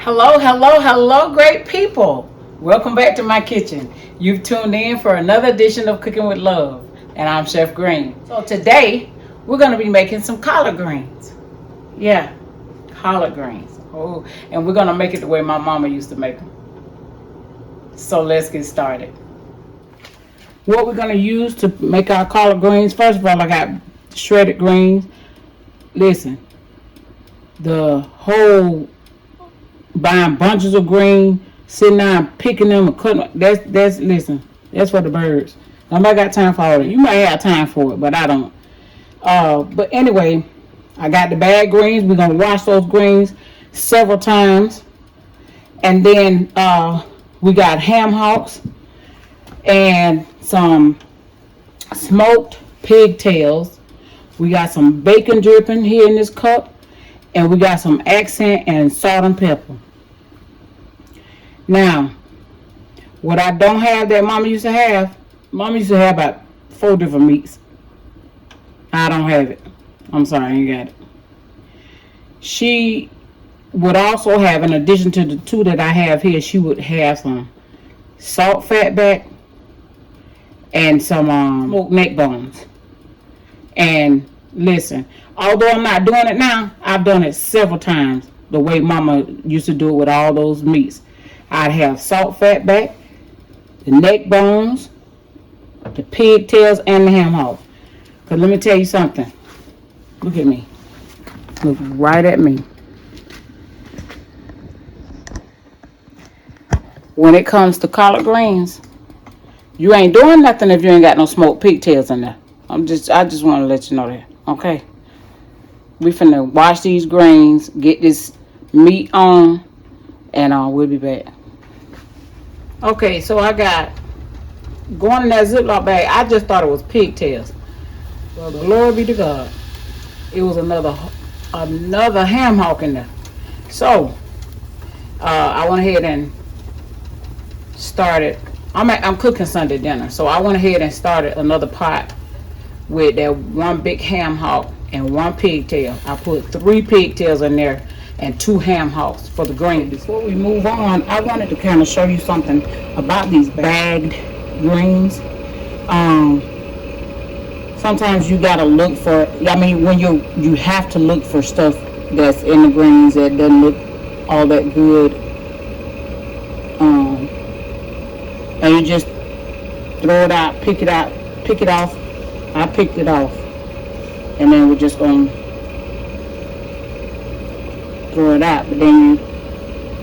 Hello, hello, hello, great people. Welcome back to my kitchen. You've tuned in for another edition of Cooking with Love, and I'm Chef Green. So today, we're going to be making some collard greens. Yeah, collard greens. Oh, and we're going to make it the way my mama used to make them. So let's get started. What we're going to use to make our collard greens, first of all, I got shredded greens. Listen, the whole buying bunches of green, sitting down picking them and cutting them. That's for the birds. Nobody got time for all that. You might have time for it, but I don't. But anyway, I got the bag greens. We're gonna wash those greens several times, and then we got ham hocks and some smoked pigtails. We got some bacon dripping here in this cup, and we got some accent and salt and pepper. Now, what I don't have that Mama used to have about 4 different meats. I don't have it. I'm sorry, I ain't got it. She would also have, in addition to the 2 that I have here, she would have some salt fatback and some smoked neck bones. And listen, although I'm not doing it now, I've done it several times the way Mama used to do it with all those meats. I'd have salt fatback, the neck bones, the pigtails, and the ham hock. Because let me tell you something. Look at me. Look right at me. When it comes to collard greens, you ain't doing nothing if you ain't got no smoked pigtails in there. I just want to let you know that. Okay? We finna wash these greens, get this meat on, and we'll be back. Okay, so I got, going in that Ziploc bag, I just thought it was pigtails. Well, glory be to God. It was another ham hock in there. So, I went ahead and started, I'm cooking Sunday dinner, so I went ahead and started another pot with that 1 big ham hock and 1 pigtail. I put 3 pigtails in there and 2 ham hocks for the green. Before we move on, I wanted to kind of show you something about these bagged greens. Sometimes you gotta look for, when you have to look for stuff that's in the greens that doesn't look all that good. And you just throw it out, pick it off. I picked it off, and then we're just going to throw it out. But then you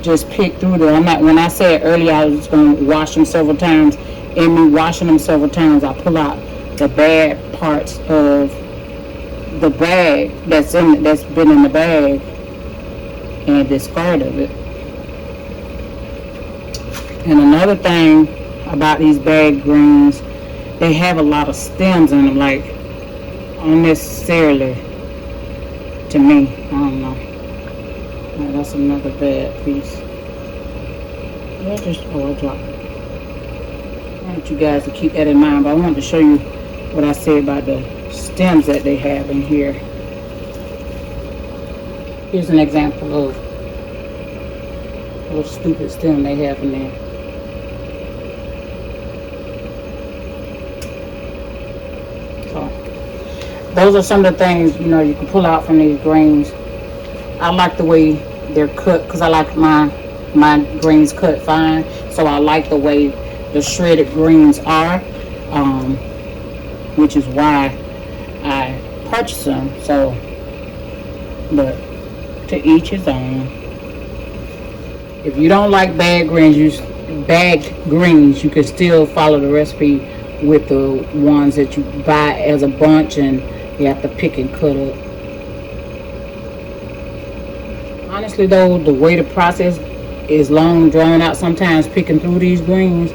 just pick through there. When I said earlier I was just going to wash them several times. In me washing them several times, I pull out the bad parts of the bag that's been in the bag and discard of it. And another thing about these bag greens, they have a lot of stems in them, like unnecessarily to me. I don't know. Right, that's another bad piece. I dropped it. I want you guys to keep that in mind, but I wanted to show you what I said about the stems that they have in here. Here's an example of what stupid stem they have in there. Those are some of the things, you can pull out from these greens. I like the way they're cut because I like my greens cut fine. So I like the way the shredded greens are, which is why I purchased them. So, but to each his own. If you don't like bagged greens, you can still follow the recipe with the ones that you buy as a bunch and you have to pick and cut up. Honestly though, the way the process is long drawn out sometimes picking through these greens,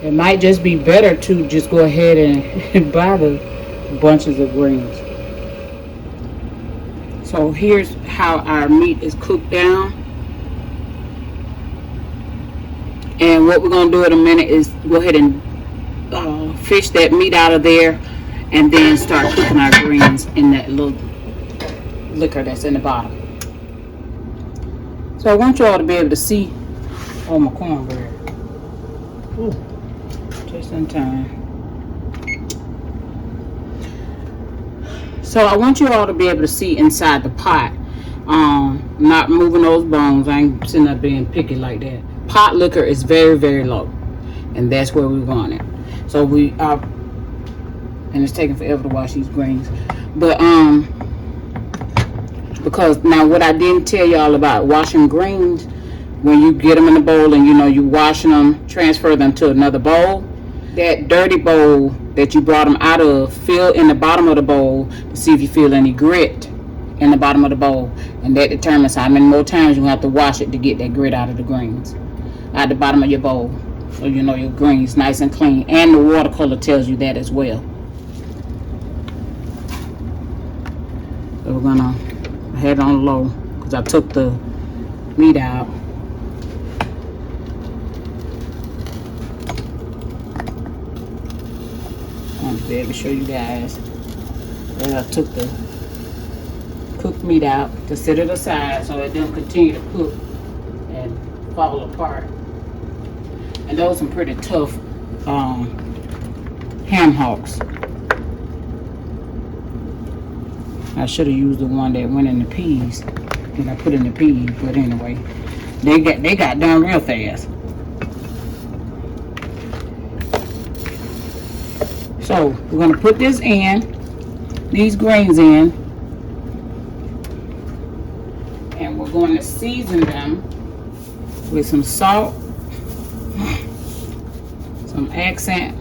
it might just be better to just go ahead and buy the bunches of greens. So here's how our meat is cooked down. And what we're going to do in a minute is go ahead and fish that meat out of there and then start cooking our greens in that little liquor that's in the bottom. So I want you all to be able to see. Oh, my cornbread. Ooh, just in time. So I want you all to be able to see inside the pot. Not moving those bones. I ain't sitting up being picky like that. Pot liquor is very, very low, and that's where we want it. So we are, and it's taking forever to wash these greens, but because now what I didn't tell y'all about washing greens, when you get them in the bowl and you washing them, transfer them to another bowl. That dirty bowl that you brought them out of, fill in the bottom of the bowl to see if you feel any grit in the bottom of the bowl, and that determines how many more times you have to wash it to get that grit out of the greens, out the bottom of your bowl, so your greens nice and clean. And the watercolor tells you that as well. So we're gonna head on low because I took the meat out. I want to be able to show you guys that I took the cooked meat out to set it aside so it doesn't continue to cook and fall apart. And those are some pretty tough ham hocks. I should have used the one that went in the peas that I put in the peas, but anyway, they got done real fast. So we're gonna put these greens in, and we're going to season them with some salt, some accent,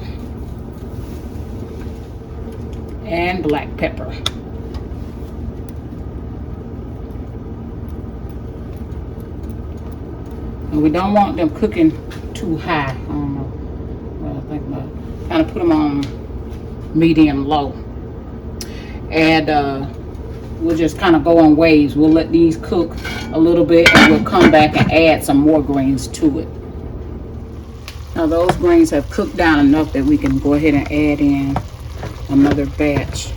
and black pepper. And we don't want them cooking too high. I don't know what I think about. Kind of put them on medium low. And we'll just kind of go on waves. We'll let these cook a little bit and we'll come back and add some more greens to it. Now those greens have cooked down enough that we can go ahead and add in another batch.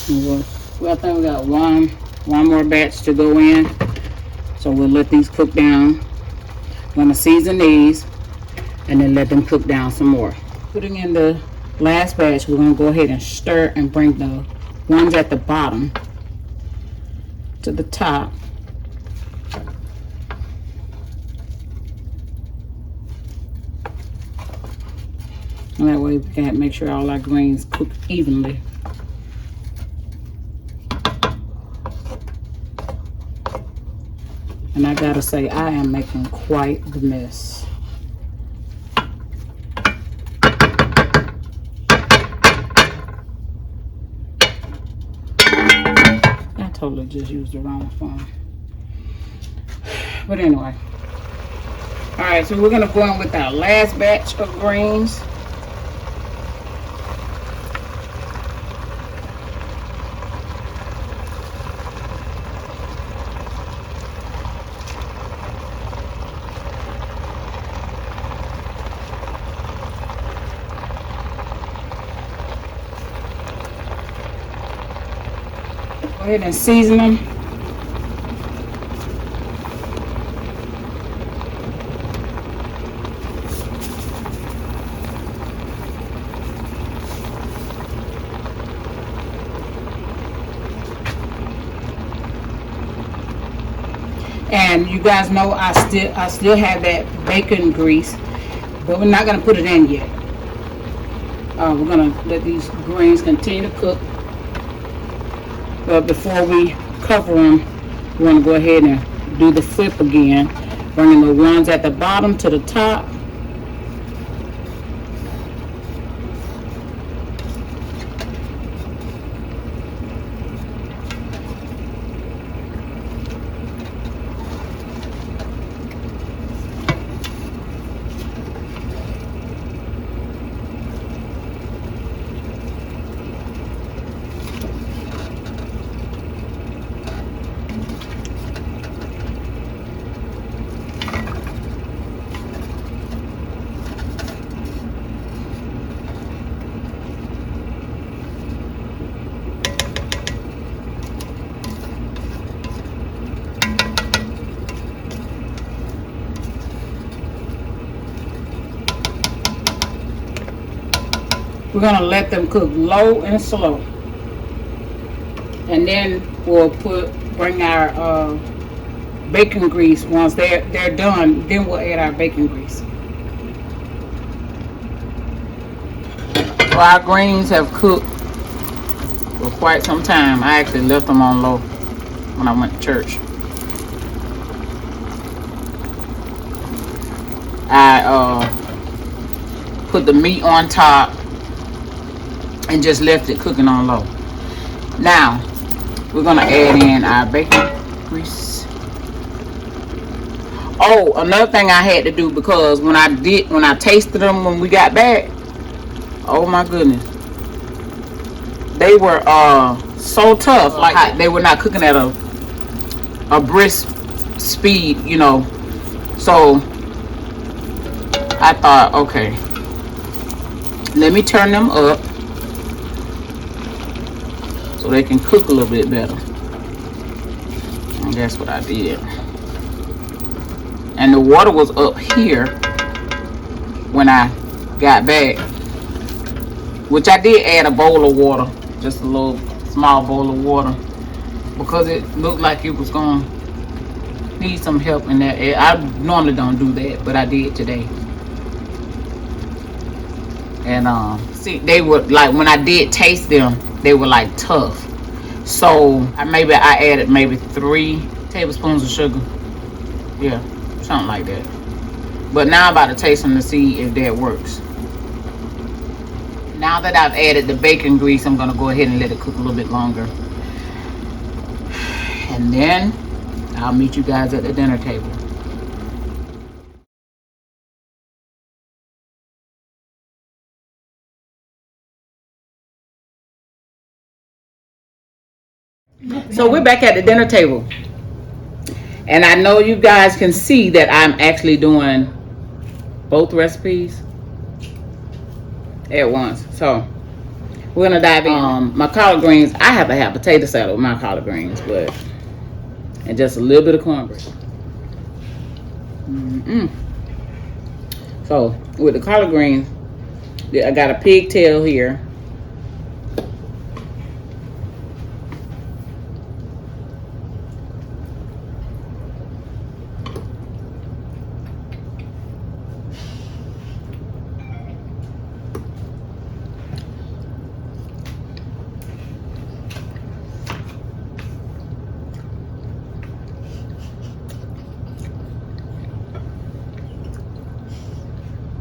Well, I think we got one more batch to go in. So we'll let these cook down. I'm gonna season these and then let them cook down some more. Putting in the last batch, we're gonna go ahead and stir and bring the ones at the bottom to the top. And that way we can make sure all our greens cook evenly. And I gotta say, I am making quite the mess. I totally just used the wrong phone. But anyway. Alright, so we're gonna go in with our last batch of greens. Go ahead and season them. And you guys know I still have that bacon grease, but we're not gonna put it in yet. We're gonna let these greens continue to cook. But before we cover them, we're going to go ahead and do the flip again, bringing the ones at the bottom to the top. gonna let them cook low and slow. And then we'll bring our bacon grease. Once they're done, then we'll add our bacon grease. So our greens have cooked for quite some time. I actually left them on low when I went to church. I put the meat on top and just left it cooking on low. Now we're gonna add in our bacon grease. Oh, another thing I had to do, because when I tasted them when we got back, oh my goodness, they were so tough. Like they were not cooking at a brisk speed, you know. So I thought, okay, let me turn them up so they can cook a little bit better. And that's what I did. And the water was up here when I got back, which I did add a bowl of water, just a little small bowl of water, because it looked like it was going to need some help in that. I normally don't do that, but I did today. And see, they were like, when I did taste them, they were like tough. So I added maybe 3 tablespoons of sugar. Yeah, something like that. But now I'm about to taste them to see if that works. Now that I've added the bacon grease, I'm gonna go ahead and let it cook a little bit longer. And then I'll meet you guys at the dinner table. So we're back at the dinner table, and I know you guys can see that I'm actually doing both recipes at once. So we're gonna dive in. My collard greens, I have to have potato salad with my collard greens, and just a little bit of cornbread. So with the collard greens, I got a pigtail here.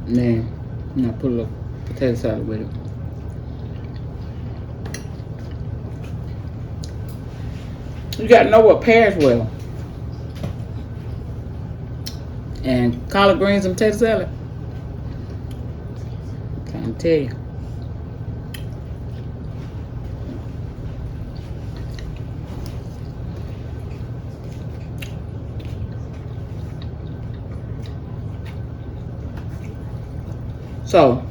And then I put a little potato salad with it. You gotta know what pairs well. And collard greens and potato salad, I'm trying to tell you. So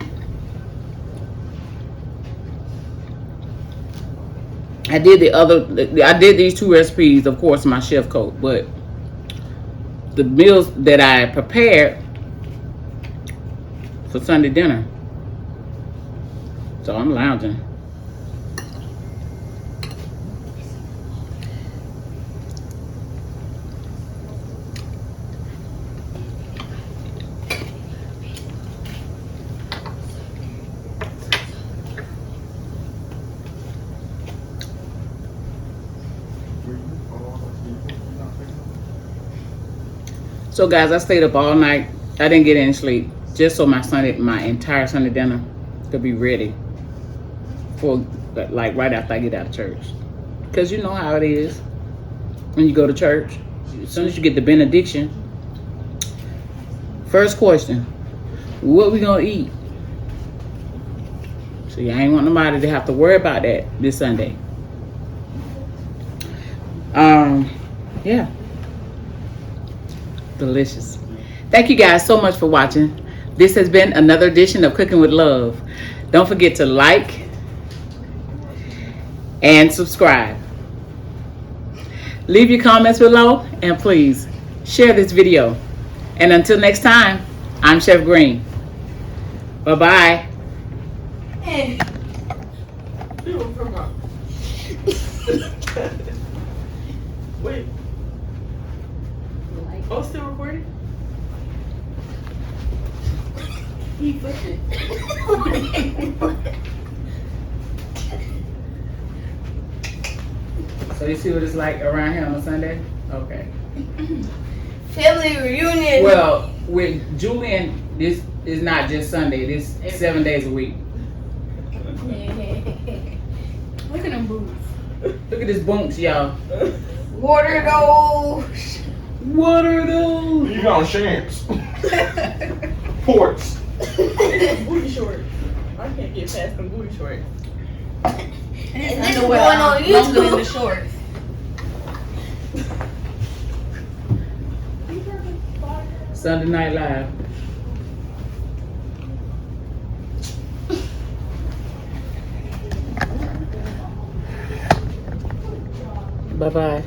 I did these 2 recipes, of course, my chef coat, but the meals that I prepared for Sunday dinner. So I'm lounging. So guys, I stayed up all night. I didn't get any sleep, just so my entire Sunday dinner could be ready for like right after I get out of church. Because you know how it is when you go to church. As soon as you get the benediction, first question, what we gonna eat? So I ain't want nobody to have to worry about that this Sunday. Yeah. Delicious. Thank you guys so much for watching. This has been another edition of Cooking with Love. Don't forget to like and subscribe. Leave your comments below, and please share this video. And until next time, I'm Chef Green. Bye-bye. Wait. Oh, still recording? He flipped So you see what it's like around here on a Sunday? Okay. Family reunion. Well, with Julian, this is not just Sunday. This is 7 days a week. Look at them boobs. Look at this bumps, y'all. What are those? What are those? You got shamps. Ports. booty shorts. I can't get past them booty shorts. And this is going on Longer than the YouTube. shorts. Sunday Night Live. Bye-bye.